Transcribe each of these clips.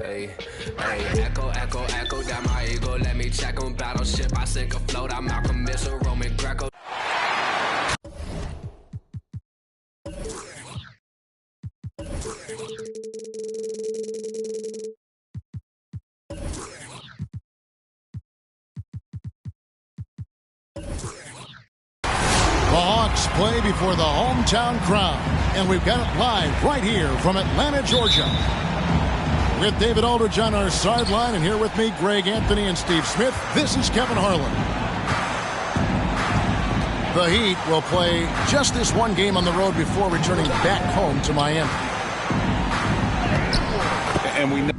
Hey, hey, echo, echo, echo down my ego. Let me check on battleship. I sink afloat. I'm Malcolm Missile, Roman Greco. The Hawks play before the hometown crowd, and we've got it live right here from Atlanta, Georgia. With David Aldridge on our sideline, and here with me, Greg Anthony and Steve Smith, this is Kevin Harlan. The Heat will play just this one game on the road before returning back home to Miami. And we know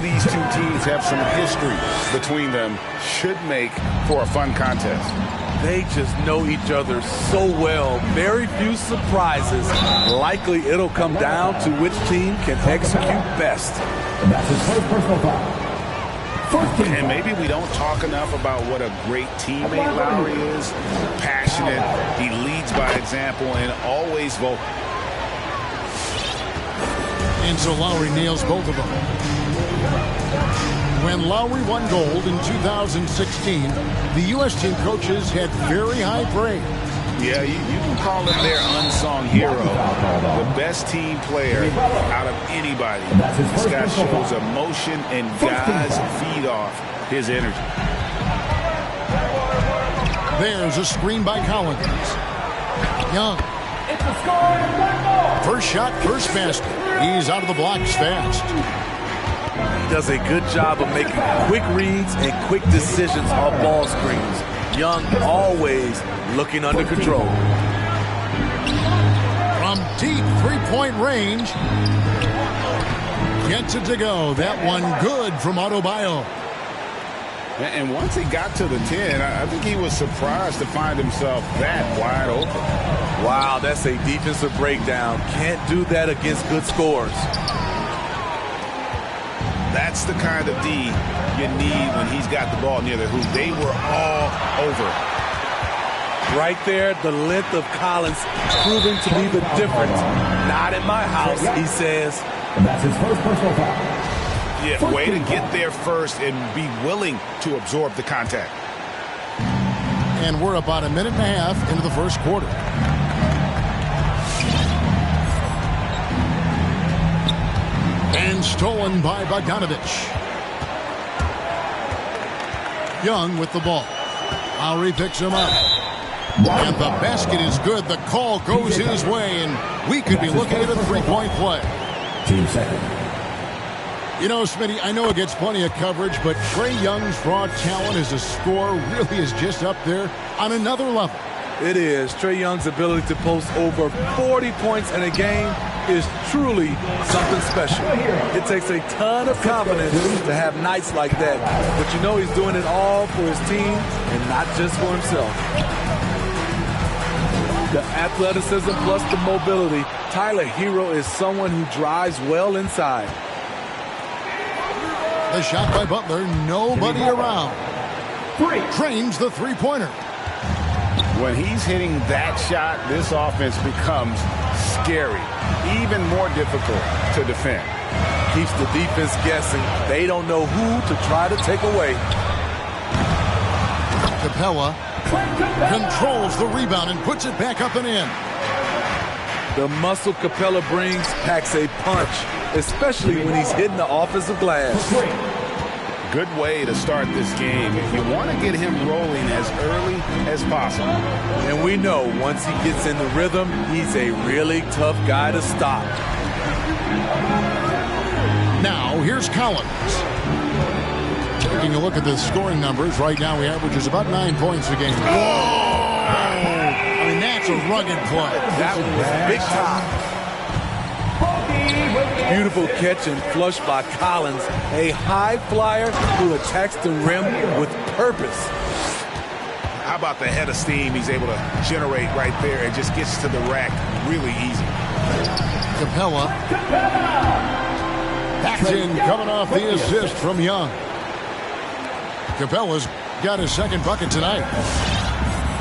these two teams have some history between them. Should make for a fun contest. They just know each other so well. Very few surprises. Likely it'll come down to which team can execute best. That's his first personal foul. And maybe we don't talk enough about what a great teammate Lowry is. Passionate, he leads by example, and always vocal. And so Lowry nails both of them. When Lowry won gold in 2016, the U.S. team coaches had very high praise. Yeah, you can call him their unsung hero. The best team player out of anybody. This guy shows emotion, and guys feed off his energy. There's a screen by Collins. Young. First shot, first basket. He's out of the blocks fast. He does a good job of making quick reads and quick decisions off ball screens. Young always looking under control. From deep three-point range. Gets it to go. That one good from Adebayo. And once he got to the 10, I think he was surprised to find himself that wide open. Wow, that's a defensive breakdown. Can't do that against good scores. That's the kind of D you need when he's got the ball near the hoop. They were all over. Right there, the length of Collins proving to be the difference. Not in my house, he says. And that's his first personal foul. Yeah, way to get there first and be willing to absorb the contact. And we're about a minute and a half into the first quarter. And stolen by Bogdanovich. Young with the ball. Lowry picks him up. And the basket is good. The call goes his way, and we could be looking at a three-point play. Team second. You know, Smitty, I know it gets plenty of coverage, but Trae Young's raw talent as a scorer really is just up there on another level. It is. Trae Young's ability to post over 40 points in a game is truly something special. It takes a ton of confidence to have nights like that. But you know he's doing it all for his team and not just for himself. The athleticism plus the mobility. Tyler Hero is someone who drives well inside. The shot by Butler, nobody around. Drains the three-pointer. When he's hitting that shot, this offense becomes scary, even more difficult to defend. Keeps the defense guessing. They don't know who to try to take away. Capella controls the rebound and puts it back up and in. The muscle Capella brings packs a punch, especially when he's hitting the offensive glass. Good way to start this game. You want to get him rolling as early as possible. And we know once he gets in the rhythm, he's a really tough guy to stop. Now, here's Collins. Taking a look at the scoring numbers, right now he averages about 9 points a game. Whoa! I mean, that's a rugged play. That was big time. Beautiful catch and flush by Collins. A high flyer who attacks the rim with purpose. How about the head of steam he's able to generate right there and just gets to the rack really easy. Capella. Backed in, coming off the assist from Young. Capella's got his second bucket tonight.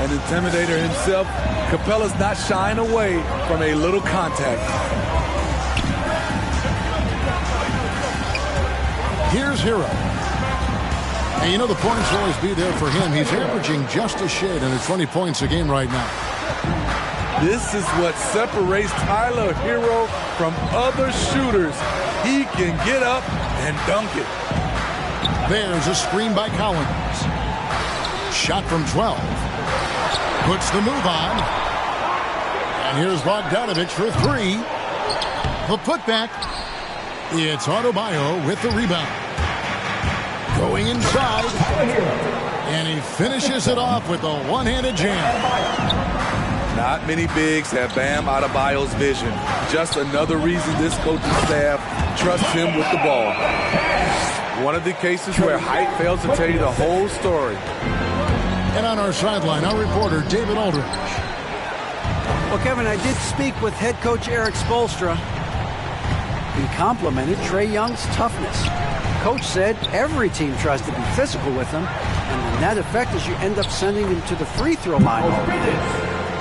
An intimidator himself, Capella's not shying away from a little contact. Here's Hero. And you know the points will always be there for him. He's averaging just a shade under 20 points a game right now. This is what separates Tyler Hero from other shooters. He can get up and dunk it. There's a screen by Collins. Shot from 12. Puts the move on. And here's Bogdanovich for three. The putback. It's Adebayo with the rebound. Going inside. And he finishes it off with a one-handed jam. Not many bigs have Bam Adebayo's vision. Just another reason this coaching staff trusts him with the ball. One of the cases where height fails to tell you the whole story. And on our sideline, our reporter, David Aldridge. Well, Kevin, I did speak with head coach Erik Spoelstra. He complimented Trae Young's toughness. Coach said every team tries to be physical with him, and the net effect is you end up sending him to the free throw line.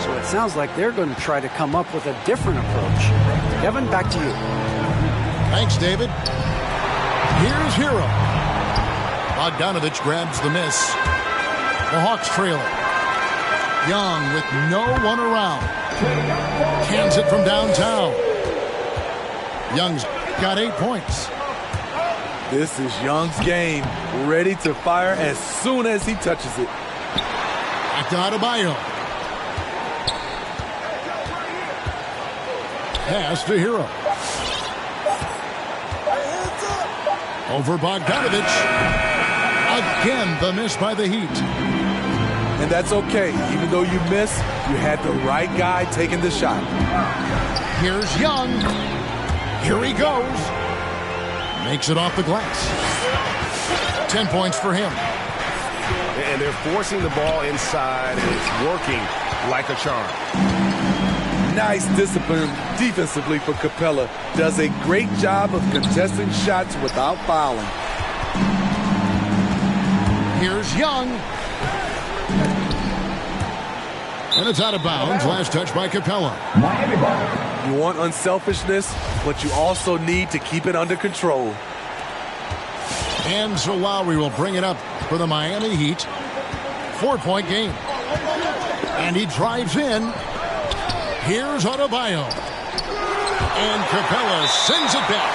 So it sounds like they're going to try to come up with a different approach. Kevin, back to you. Thanks, David. Here's Hero. Bogdanovich grabs the miss. The Hawks trail it. Young with no one around. Cans it from downtown. Young's got 8 points. This is Young's game. Ready to fire as soon as he touches it. Back to Adebayo. Pass to Hero. Over Bogdanovich. Again, the miss by the Heat. And that's okay. Even though you miss, you had the right guy taking the shot. Here's Young. Here he goes. Makes it off the glass. 10 points for him. And they're forcing the ball inside, and it's working like a charm. Nice discipline defensively for Capella. Does a great job of contesting shots without fouling. Here's Young. And it's out of bounds. Last touch by Capella. You want unselfishness, but you also need to keep it under control. And so Lowry will bring it up for the Miami Heat. 4-point game. And he drives in. Here's Adebayo. And Capella sends it back.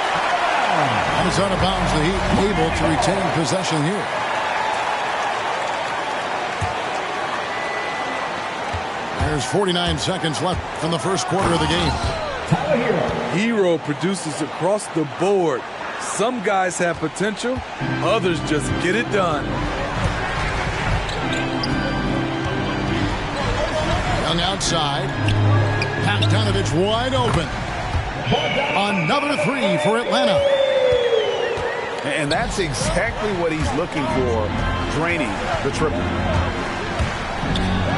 And it's out of bounds. The Heat able to retain possession here. There's 49 seconds left in the first quarter of the game. Hero produces across the board. Some guys have potential, others just get it done. Young outside. Bogdanovich wide open. Another three for Atlanta. And that's exactly what he's looking for, draining the triple.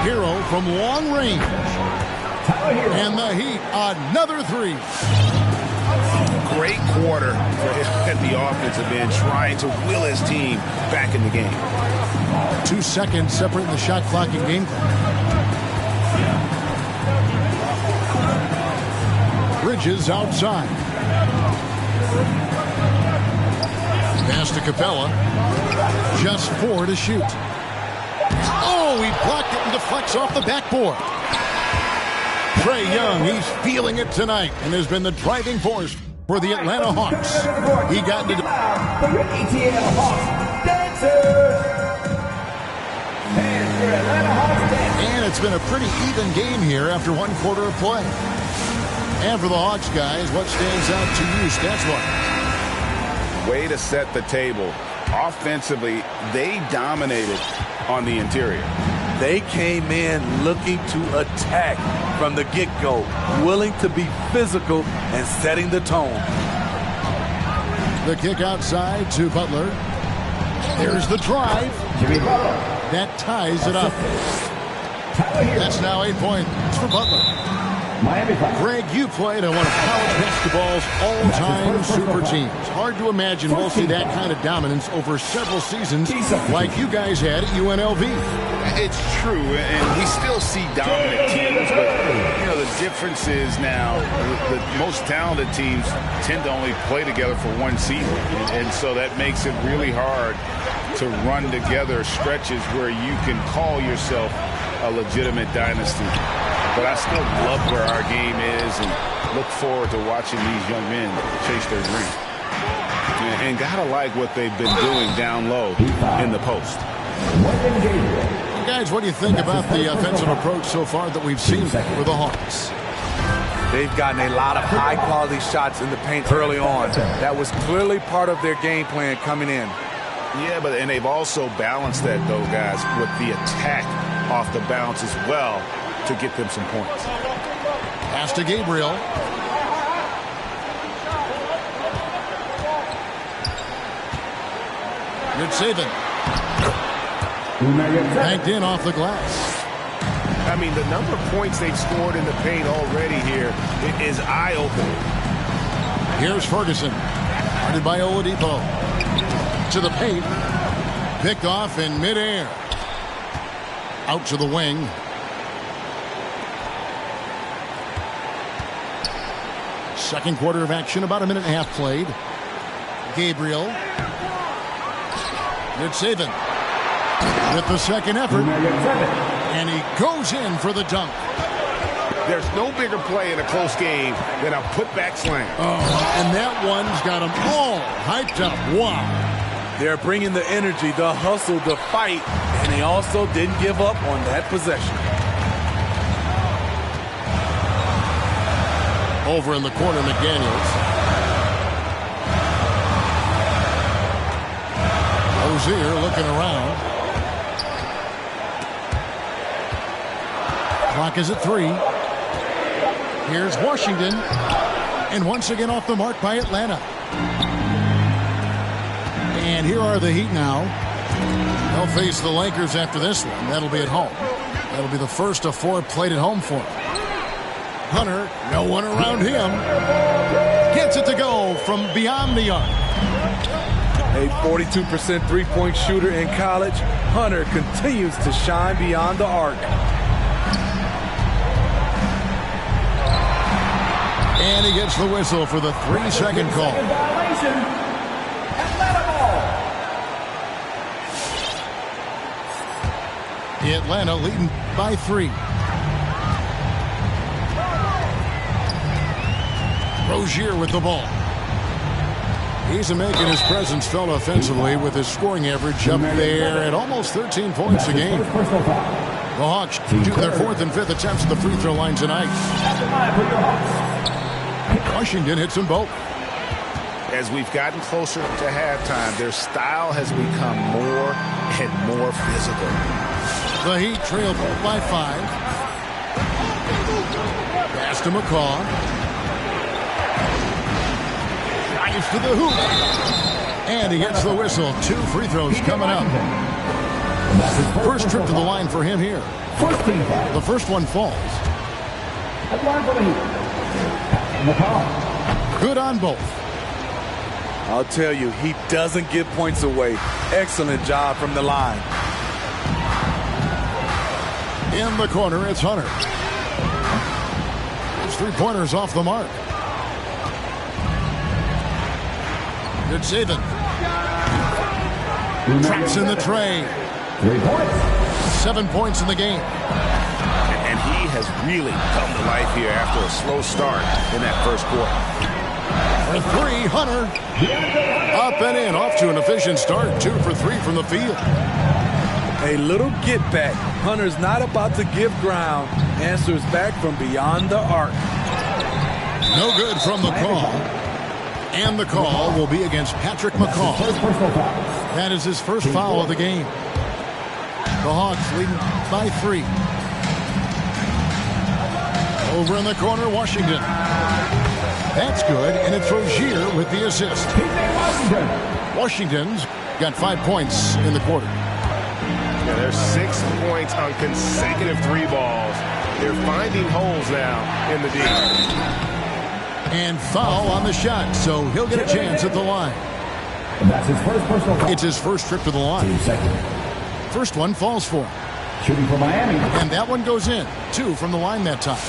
Hero from long range. And the Heat, another three. Great quarter for him at the offensive end, trying to will his team back in the game. 2 seconds separating the shot clock and game clock. Bridges outside. Pass to Capella. Just 4 to shoot. Oh, he blocked it and deflects off the backboard. Trae Young, he's feeling it tonight and has been the driving force for the Atlanta Hawks. He got into And it's been a pretty even game here after one quarter of play. And for the Hawks, guys, what stands out to you stats-wise? Way to set the table. Offensively, they dominated on the interior. They came in looking to attack from the get-go, willing to be physical and setting the tone. The kick outside to Butler. There's the drive. That ties it up. That's now 8 points for Butler. Greg, you played on one of college basketball's all-time super teams. Hard to imagine we'll see that kind of dominance over several seasons like you guys had at UNLV. It's true, and we still see dominant teams, but you know the difference is now the most talented teams tend to only play together for one season, and so that makes it really hard to run together stretches where you can call yourself a legitimate dynasty. But I still love where our game is and look forward to watching these young men chase their dream. And gotta like what they've been doing down low in the post. Guys, what do you think about the offensive approach so far that we've seen for the Hawks? They've gotten a lot of high-quality shots in the paint early on. That was clearly part of their game plan coming in. Yeah, and they've also balanced that, though, guys, with the attack off the bounce as well to get them some points. Pass to Gabriel. Good saving. Banked in off the glass. I mean, the number of points they've scored in the paint already here is eye-opening. Here's Ferguson. Guarded by Oladipo. To the paint. Picked off in midair. Out to the wing. Second quarter of action, about a minute and a half played. Gabriel. Good saving. With the second effort. And he goes in for the dunk. There's no bigger play in a close game than a putback slam. Oh, and that one's got them all hyped up. Wow. They're bringing the energy, the hustle, the fight, and they also didn't give up on that possession. Over in the corner, McDaniels. Rozier looking around. Clock is at 3. Here's Washington. And once again off the mark by Atlanta. And here are the Heat now. They'll face the Lakers after this one. That'll be at home. That'll be the first of 4 played at home for them. Hunter, no one around him. Gets it to go from beyond the arc. A 42% three-point shooter in college, Hunter continues to shine beyond the arc. And he gets the whistle for the 3-second call. Atlanta leading by 3. Rozier with the ball. He's making his presence felt offensively with his scoring average up there at almost 13 points a game. The Hawks do their 4th and 5th attempts at the free throw line tonight. Washington hits them both. As we've gotten closer to halftime, their style has become more and more physical. The Heat trail by 5. Pass to McCaw. Drives to the hoop. And he gets the whistle. 2 free throws coming up. First trip to the line for him here. The first one falls. Good on both. I'll tell you, he doesn't give points away. Excellent job from the line. In the corner, it's Hunter. His 3-pointers off the mark. Good saving. Traps in the tray. 3 points. 7 points in the game. And he has really come to life here after a slow start in that first quarter. For three, Hunter. Up and in, off to an efficient start. 2 for 3 from the field. A little get back. Hunter's not about to give ground. Answers back from beyond the arc. No good from the call. And the call will be against Patrick McCaw. That is his first foul of the game. The Hawks leading by 3. Over in the corner, Washington. That's good, and it's Rozier with the assist. Washington's got 5 points in the quarter. Yeah, there's 6 points on consecutive 3 balls. They're finding holes now in the D. And foul on the shot, so he'll get a chance at the line. And that's his first personal foul. It's his first trip to the line. 2 seconds. First one falls for him. Shooting for Miami. And that one goes in. 2 from the line that time.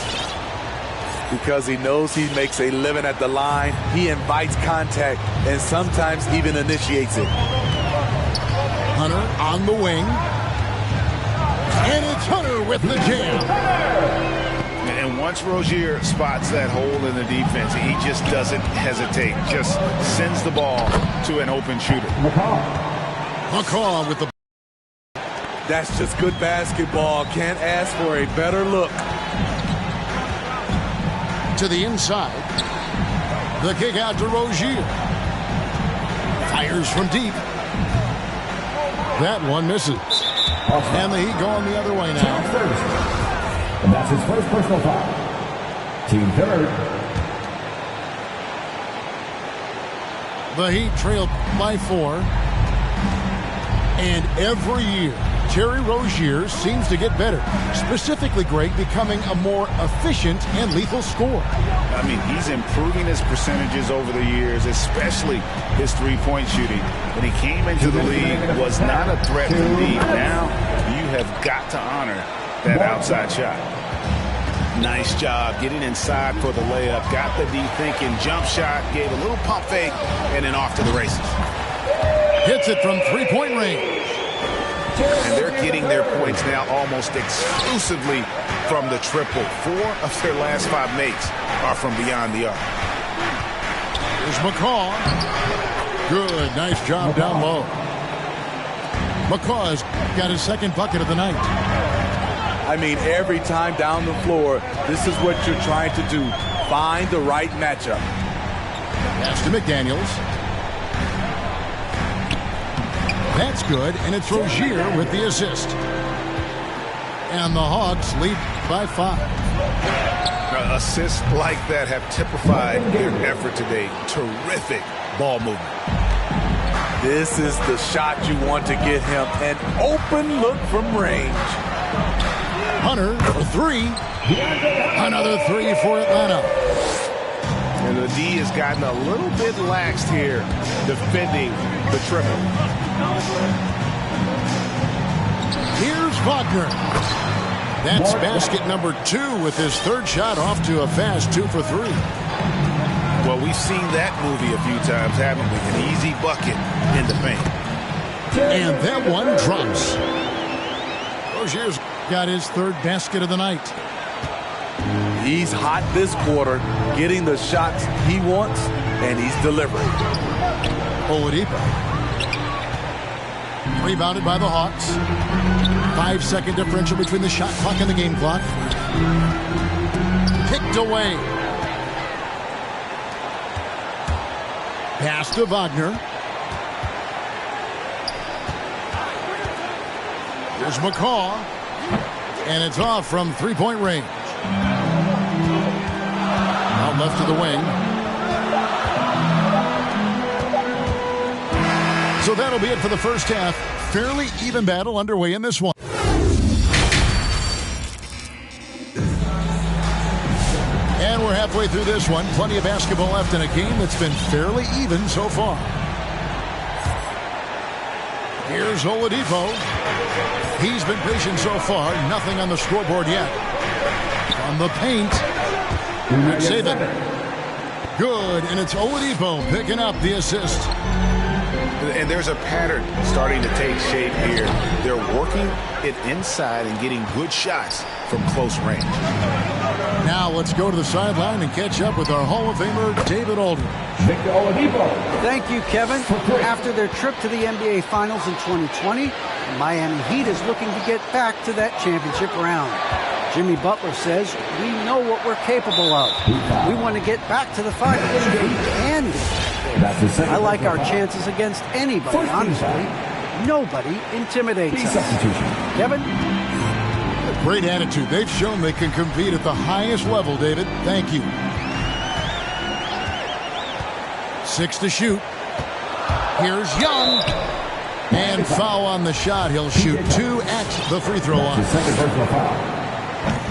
Because he knows he makes a living at the line, he invites contact and sometimes even initiates it. Hunter on the wing. And it's Hunter with the jam. And once Rozier spots that hole in the defense, he just doesn't hesitate. Just sends the ball to an open shooter. McCaw with the... That's just good basketball. Can't ask for a better look. To the inside. The kick out to Rozier. Fires from deep. That one misses. And the Heat going the other way now. And that's his first personal foul. Team third. The Heat trailed by 4. And every year, Terry Rozier seems to get better. Specifically, Greg, becoming a more efficient and lethal scorer. I mean, he's improving his percentages over the years, especially his three-point shooting. When he came into the league, was not a threat from deep. Now, you have got to honor that outside shot. Nice job getting inside for the layup. Got the D thinking, jump shot, gave a little pump fake, and then off to the races. Hits it from three-point range. And they're getting their points now almost exclusively from the triple. 4 of their last 5 makes are from beyond the arc. Here's McCaw. Good, nice job down low. McCaw's got his second bucket of the night. I mean, every time down the floor, this is what you're trying to do. Find the right matchup. Pass to McDaniels. That's good, and it's Rozier with the assist. And the Hawks lead by 5. Assists like that have typified their effort today. Terrific ball movement. This is the shot you want to get him. An open look from range. Hunter for 3. Another 3 for Atlanta. And the D has gotten a little bit laxed here defending the triple. Here's Wagner. That's basket number 2 with his third shot off to a fast 2 for 3. Well, we've seen that movie a few times, haven't we? An easy bucket in the paint. And that one drops. Rozier's got his third basket of the night. He's hot this quarter, getting the shots he wants, and he's delivering. Oladipo. Rebounded by the Hawks. 5-second differential between the shot clock and the game clock. Picked away. Pass to Wagner. Here's McCaw. And it's off from three-point range. Out left to the wing. So that'll be it for the first half. Fairly even battle underway in this one. And we're halfway through this one. Plenty of basketball left in a game that's been fairly even so far. Here's Oladipo. He's been patient so far. Nothing on the scoreboard yet. On the paint. Save it. Good, and it's Oladipo picking up the assist. And there's a pattern starting to take shape here. They're working it inside and getting good shots from close range. Now let's go to the sideline and catch up with our Hall of Famer, David Aldridge. Victor Oladipo. Thank you, Kevin. After their trip to the NBA Finals in 2020, the Miami Heat is looking to get back to that championship round. Jimmy Butler says, we know what we're capable of. We want to get back to the finals. And I like our chances against anybody, honestly. Nobody intimidates us. Kevin? Great attitude. They've shown they can compete at the highest level, David. Thank you. 6 to shoot. Here's Young. And foul on the shot. He'll shoot 2 at the free throw line. Second personal foul.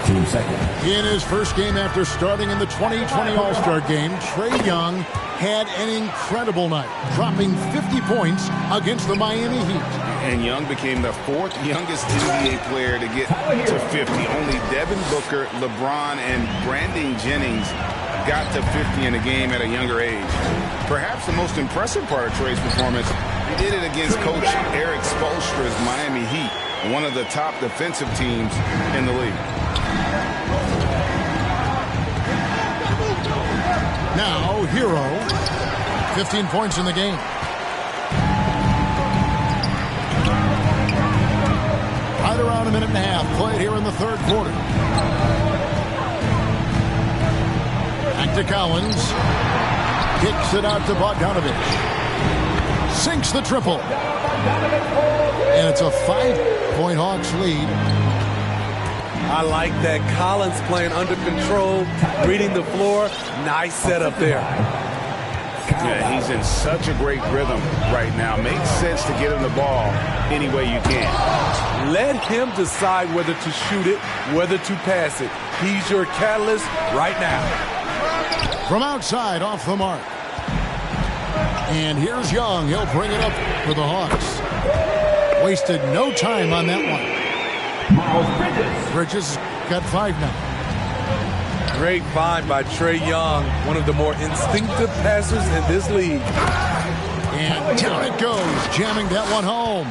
Team second. In his first game after starting in the 2020 All-Star Game, Trae Young had an incredible night, dropping 50 points against the Miami Heat. And Young became the 4th youngest NBA player to get to 50. Only Devin Booker, LeBron, and Brandon Jennings got to 50 in a game at a younger age. Perhaps the most impressive part of Trae's performance, he did it against Coach Eric Spoelstra's Miami Heat, one of the top defensive teams in the league. Now, Hero, 15 points in the game. Right around a minute and a half played here in the third quarter. Back to Collins. Kicks it out to Bogdanovich. Sinks the triple. And it's a 5-point Hawks lead. I like that. Collins playing under control, reading the floor. Nice setup there. Yeah, he's in such a great rhythm right now. Makes sense to get him the ball any way you can. Let him decide whether to shoot it, whether to pass it. He's your catalyst right now. From outside, off the mark. And here's Young. He'll bring it up for the Hawks. Wasted no time on that one. Bridges got 5 now. Great find by Trae Young, one of the more instinctive passers in this league. And down it goes, jamming that one home.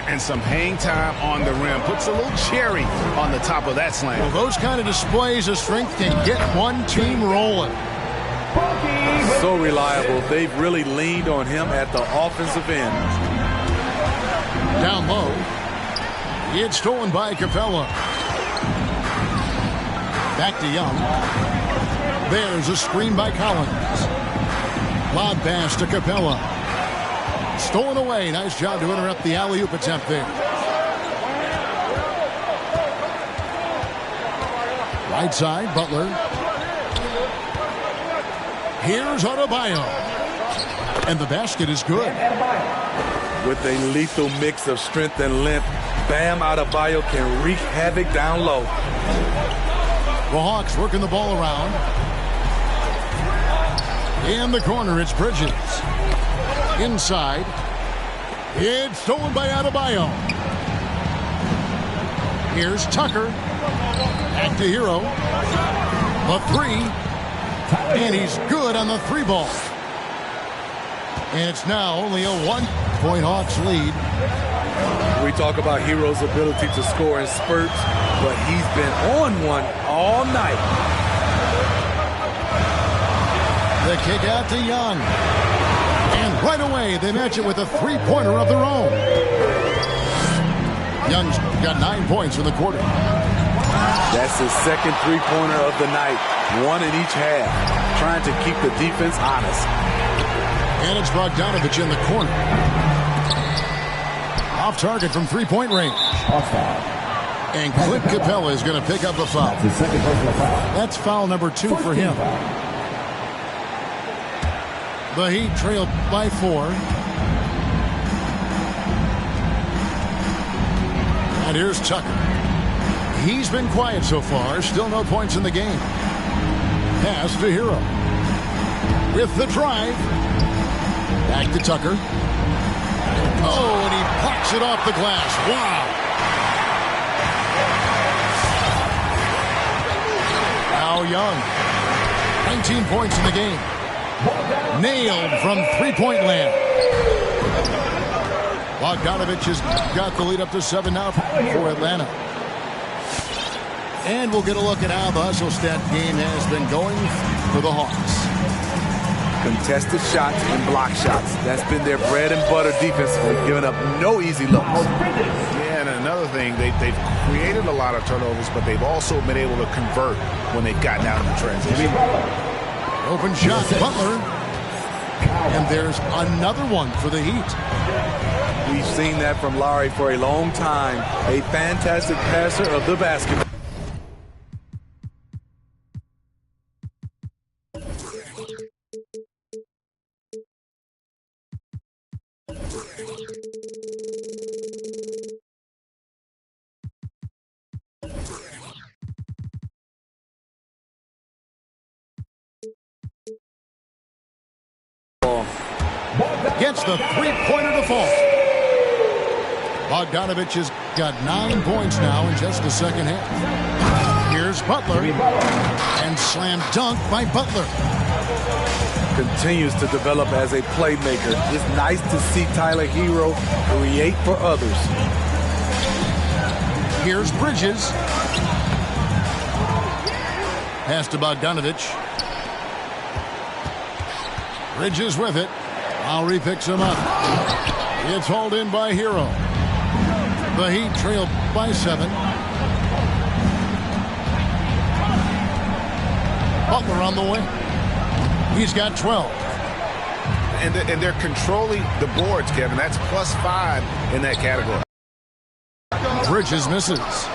And some hang time on the rim. Puts a little cherry on the top of that slam. Well, those kind of displays of strength can get one team rolling. So reliable. They've really leaned on him at the offensive end. Down low. It's stolen by Capella. Back to Young. There's a screen by Collins. Lob pass to Capella. Stolen away. Nice job to interrupt the alley-oop attempt there. Right side, Butler. Here's Adebayo. And the basket is good. With a lethal mix of strength and length, Bam Adebayo can wreak havoc down low. The Hawks working the ball around. In the corner, it's Bridges. Inside. It's stolen by Adebayo. Here's Tucker. Back to Hero. The 3. And he's good on the 3 ball. And it's now only a 1-point Hawks lead. We talk about Hero's ability to score in spurts, but he's been on one all night. The kick out to Young. And right away, they match it with a 3-pointer of their own. Young's got 9 points in the quarter. That's his second 3-pointer of the night. 1 in each half. Trying to keep the defense honest. And it's Bogdanovich in the corner. Off target from 3-point range. And Clint Capella is going to pick up a foul. That's his second personal foul. That's foul number 2 for him. The Heat trailed by 4. And here's Tucker. He's been quiet so far. Still no points in the game. Pass to Hero. With the drive. Back to Tucker. Oh, and he pucks it off the glass. Wow. Now Young. 19 points in the game. Nailed from 3-point land. Bogdanovich has got the lead up to 7 now for Atlanta. And we'll get a look at how the hustle stat game has been going for the Hawks. Contested shots and block shots. That's been their bread and butter defensively, giving up no easy looks. Yeah, and another thing, they've created a lot of turnovers, but they've also been able to convert when they've gotten out of the transition. Open shot, Butler. And there's another one for the Heat. We've seen that from Lowry for a long time. A fantastic passer of the basketball. Gets the three-pointer default. Bogdanovic has got 9 points now in just the second half. Here's Butler. And slam dunk by Butler. Continues to develop as a playmaker. It's nice to see Tyler Hero create for others. Here's Bridges. Pass to Bogdanovic. Bridges with it. Lowry picks him up. It's hauled in by Hero. The Heat trail by 7. Butler on the way. He's got 12. And they're controlling the boards, Kevin. That's +5 in that category. Bridges misses.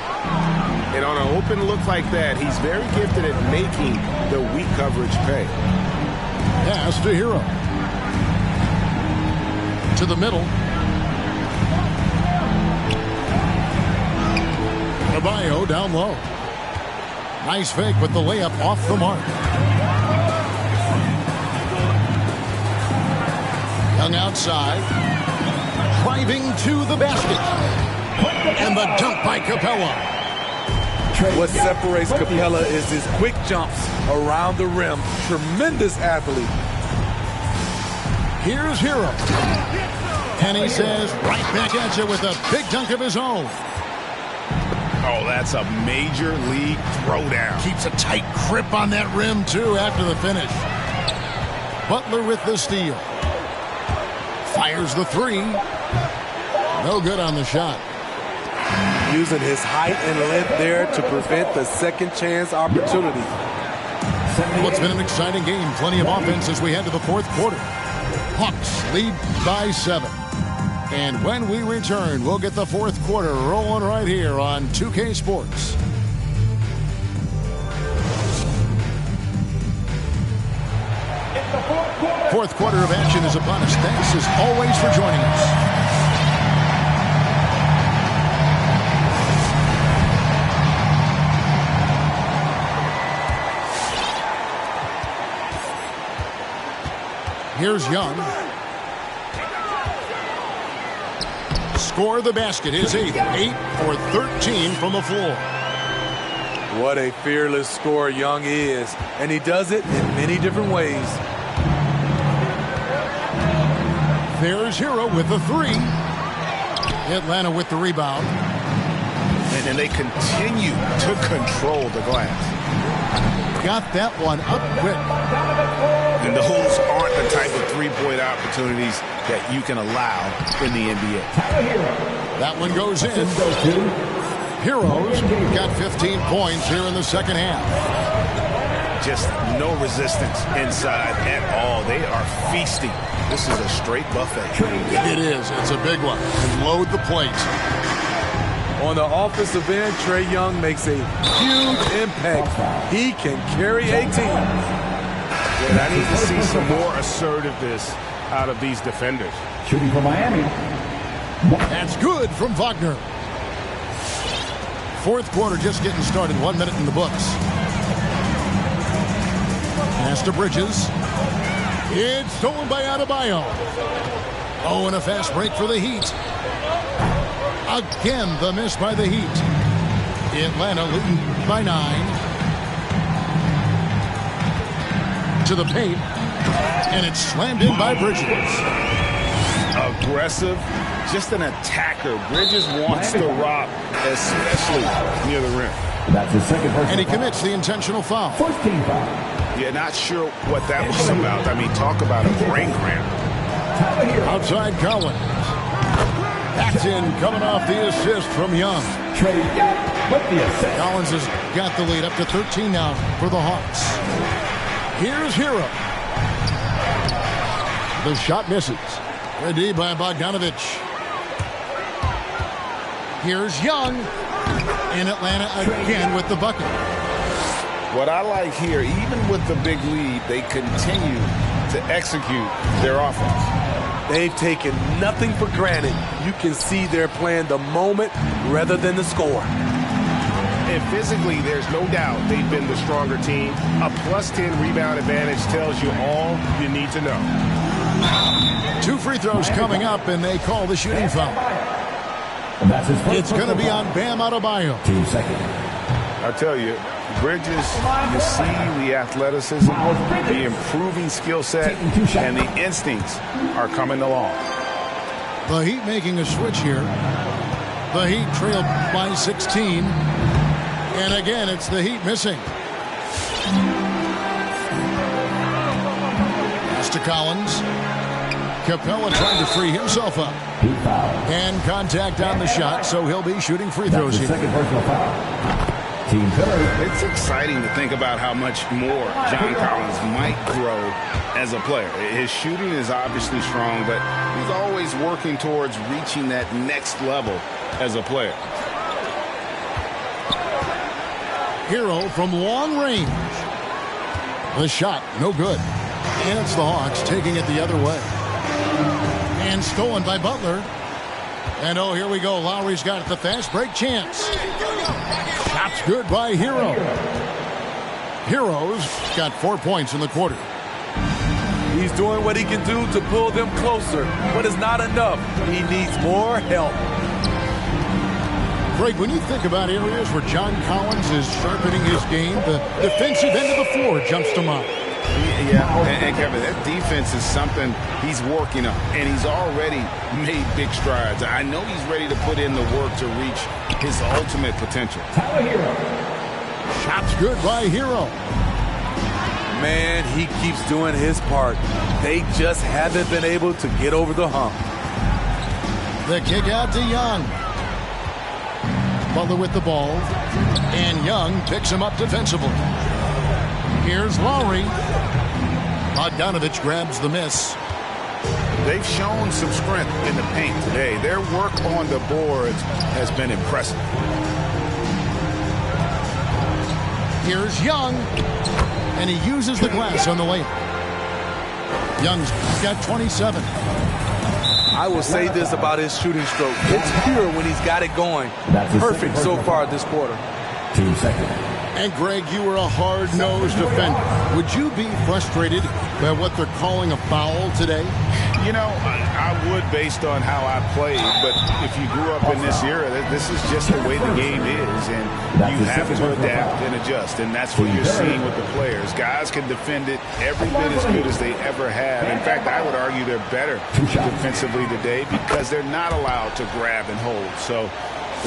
And on an open look like that, he's very gifted at making the weak coverage pay. Pass to Hero. To the middle. Adebayo down low. Nice fake with the layup off the mark. Young outside. Driving to the basket. And the dunk by Capella. What separates Capella is his quick jumps around the rim. Tremendous athlete. Here's Hero. And he says right back at you with a big dunk of his own. Oh, that's a major league throwdown. Keeps a tight grip on that rim, too, after the finish. Butler with the steal. Fires the 3. No good on the shot. Using his height and length there to prevent the second chance opportunity. Well, it's been an exciting game. Plenty of offense as we head to the fourth quarter. Hawks lead by 7. And when we return, we'll get the fourth quarter rolling right here on 2K Sports. Fourth quarter of action is upon us. Thanks as always for joining us. Here's Young. Score the basket. His 8th. 8 for 13 from the floor. What a fearless scorer Young is. And he does it in many different ways. There's Hero with the 3. Atlanta with the rebound. And they continue to control the glass. Got that one up quick. And those aren't the type of three-point opportunities that you can allow in the NBA. That one goes in. Heroes got 15 points here in the second half. Just no resistance inside at all. They are feasting. This is a straight buffet. It is. It's a big one. And load the plate. On the offensive end, Trae Young makes a huge impact. He can carry a team. And I need to see some more assertiveness out of these defenders. Shooting for Miami. That's good from Wagner. Fourth quarter just getting started. 1 minute in the books. Pass to Bridges. It's stolen by Adebayo. Oh, and a fast break for the Heat. Again, the miss by the Heat. Atlanta leading by 9. To the paint. And it's slammed in by Bridges. Aggressive, just an attacker. Bridges wants to rock, especially near the rim. That's his second personal And he foul. commits the intentional foul. First team foul. Yeah, not sure what that was about. I mean, talk about a brain cramp. Outside Collins. Acton coming off the assist from Young. Trae Young with the assist. Collins has got the lead up to 13 now for the Hawks. Here's Hero. The shot misses. Ready by Bogdanovich. Here's Young. In Atlanta again with the bucket. What I like here, even with the big lead, they continue to execute their offense. They've taken nothing for granted. You can see they're playing the moment rather than the score. And physically, there's no doubt they've been the stronger team. A +10 rebound advantage tells you all you need to know. 2 free throws coming up, and they call the shooting foul. And that's his first It's going to be personal on Bam Adebayo. foul. Team second. I tell you, Bridges, you see the athleticism, the improving skill set, and the instincts are coming along. The Heat making a switch here. The Heat trailed by 16. And again, it's the Heat missing. Pass to Collins. Capella trying to free himself up. Heat foul. And contact on the shot, so he'll be shooting free throws That's his here. second personal foul. Team third. It's exciting to think about how much more John Collins might grow as a player. His shooting is obviously strong, but he's always working towards reaching that next level as a player. Hero from long range. The shot, no good. And it's the Hawks taking it the other way. And stolen by Butler. And oh, here we go. Lowry's got it. The fast break chance. Shot's good by Hero. Hero's got 4 points in the quarter. He's doing what he can do to pull them closer, but it's not enough. He needs more help. Greg, when you think about areas where John Collins is sharpening his game, the defensive end of the floor jumps to mind. Yeah, and Kevin, that defense is something he's working on, and he's already made big strides. I know he's ready to put in the work to reach his ultimate potential. Shot's good by Hero. Man, he keeps doing his part. They just haven't been able to get over the hump. The kick out to Young. Butler with the ball. And Young picks him up defensively. Here's Lowry. Bogdanovich grabs the miss. They've shown some strength in the paint today. Their work on the boards has been impressive. Here's Young. And he uses the glass on the layup. Young's got 27. I will say this about his shooting stroke. It's pure when he's got it going. Perfect so far this quarter. Team second. And Greg, you were a hard-nosed defender. Would you be frustrated by what they're calling a foul today? You know, I would based on how I played, but if you grew up in this era, this is just the way the game is, and you have to adapt and adjust, and that's what you're seeing with the players. Guys can defend it every bit as good as they ever have. In fact, I would argue they're better defensively today because they're not allowed to grab and hold. So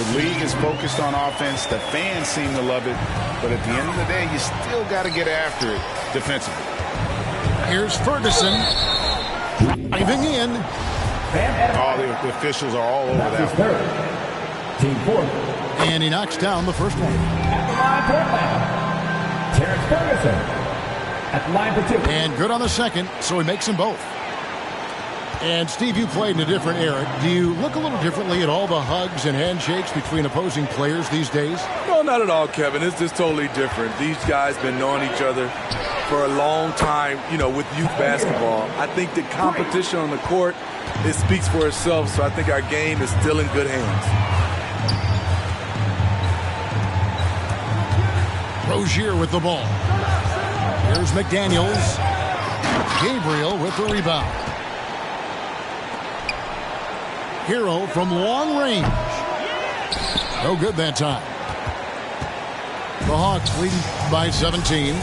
the league is focused on offense. The fans seem to love it, but at the end of the day, you still got to get after it defensively. Here's Ferguson. Diving in. Oh, the officials are all over that one. Third. Team fourth. And he knocks down the first one. At the line for Atlanta. Terrence Ferguson. At the line for two. And good on the second, so he makes them both. And Steve, you played in a different era. Do you look a little differently at all the hugs and handshakes between opposing players these days? No, not at all, Kevin. It's just totally different. These guys been knowing each other for a long time, you know, with youth basketball. I think the competition on the court, it speaks for itself, so I think our game is still in good hands. Rozier with the ball. Here's McDaniels. Gabriel with the rebound. Hero from long range. No good that time. The Hawks leading by 17.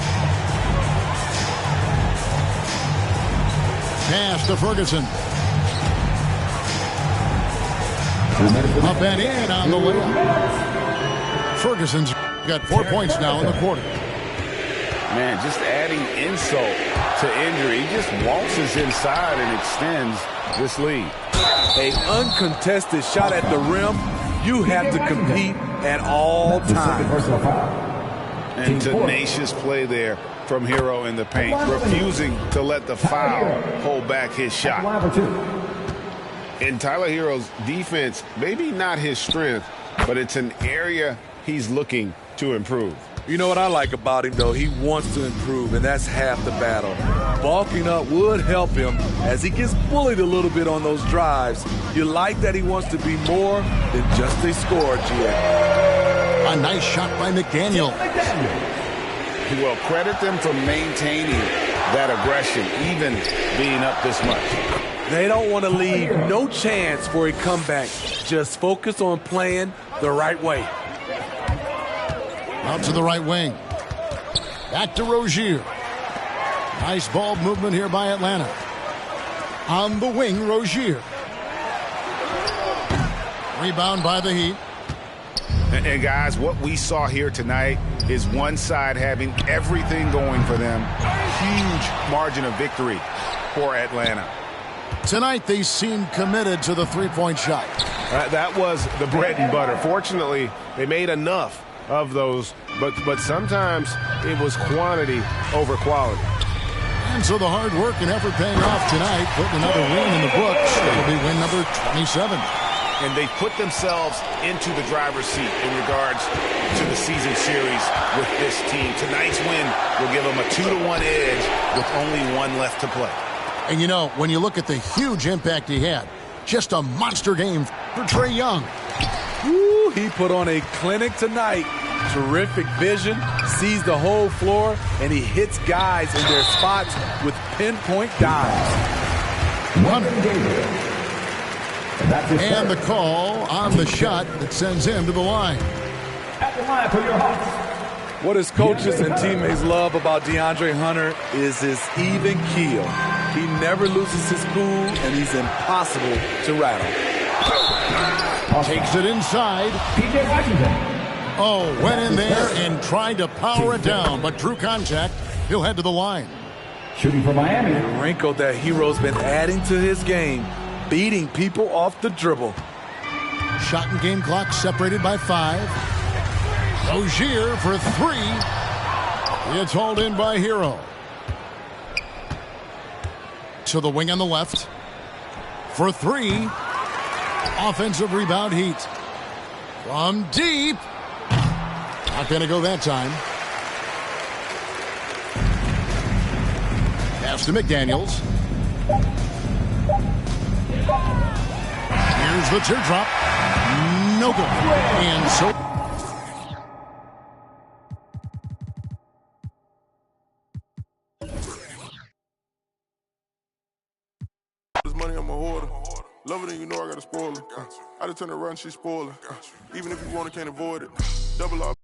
Pass to Ferguson. Up and in on the layup. Ferguson's Got 4 points now in the quarter. Man, just adding insult to injury. He just waltzes inside and extends this lead. An uncontested shot at the rim. You have to compete at all times. And tenacious play there from Herro in the paint, refusing to let the foul hold back his shot. In Tyler Herro's defense, maybe not his strength, but it's an area he's looking to improve. You know what I like about him, though? He wants to improve, and that's half the battle. Bulking up would help him as he gets bullied a little bit on those drives. You like that he wants to be more than just a scorer, GA. A nice shot by McDaniel. Well, credit them for maintaining that aggression, even being up this much. They don't want to leave no chance for a comeback. Just focus on playing the right way. Out to the right wing. Back to Rozier. Nice ball movement here by Atlanta. On the wing, Rozier. Rebound by the Heat. And guys, what we saw here tonight is one side having everything going for them. Huge margin of victory for Atlanta. Tonight, they seem committed to the three-point shot. That was the bread and butter. Fortunately, they made enough of those, but sometimes it was quantity over quality. And so the hard work and effort paying off tonight, putting another win in the books. It'll be win number 27. And they put themselves into the driver's seat in regards to the season series with this team. Tonight's win will give them a 2-1 edge with only one left to play. And you know, when you look at the huge impact he had, just a monster game for Trae Young. Woo, he put on a clinic tonight. Terrific vision, sees the whole floor, and he hits guys in their spots with pinpoint dives. And the call on the shot that sends him to the line. At the line for your Hawks. What his coaches and teammates love about DeAndre Hunter is his even keel. He never loses his cool, and he's impossible to rattle. Takes it inside. P.J. Washington. Oh, went in there and tried to power it down, but drew contact. He'll head to the line. Shooting for Miami. The wrinkle that Herro's been adding to his game, beating people off the dribble. Shot and game clock separated by 5. Rozier for 3. It's hauled in by Herro. To the wing on the left. For 3. Offensive rebound, Heat. From deep. Not going to go that time. Pass to McDaniels. Here's the teardrop. No good. And so... This money I'm a hoarder. Love it and you know I gotta spoil it. I just turn around, she spoiling. Even if you want it, can't avoid it. Double up.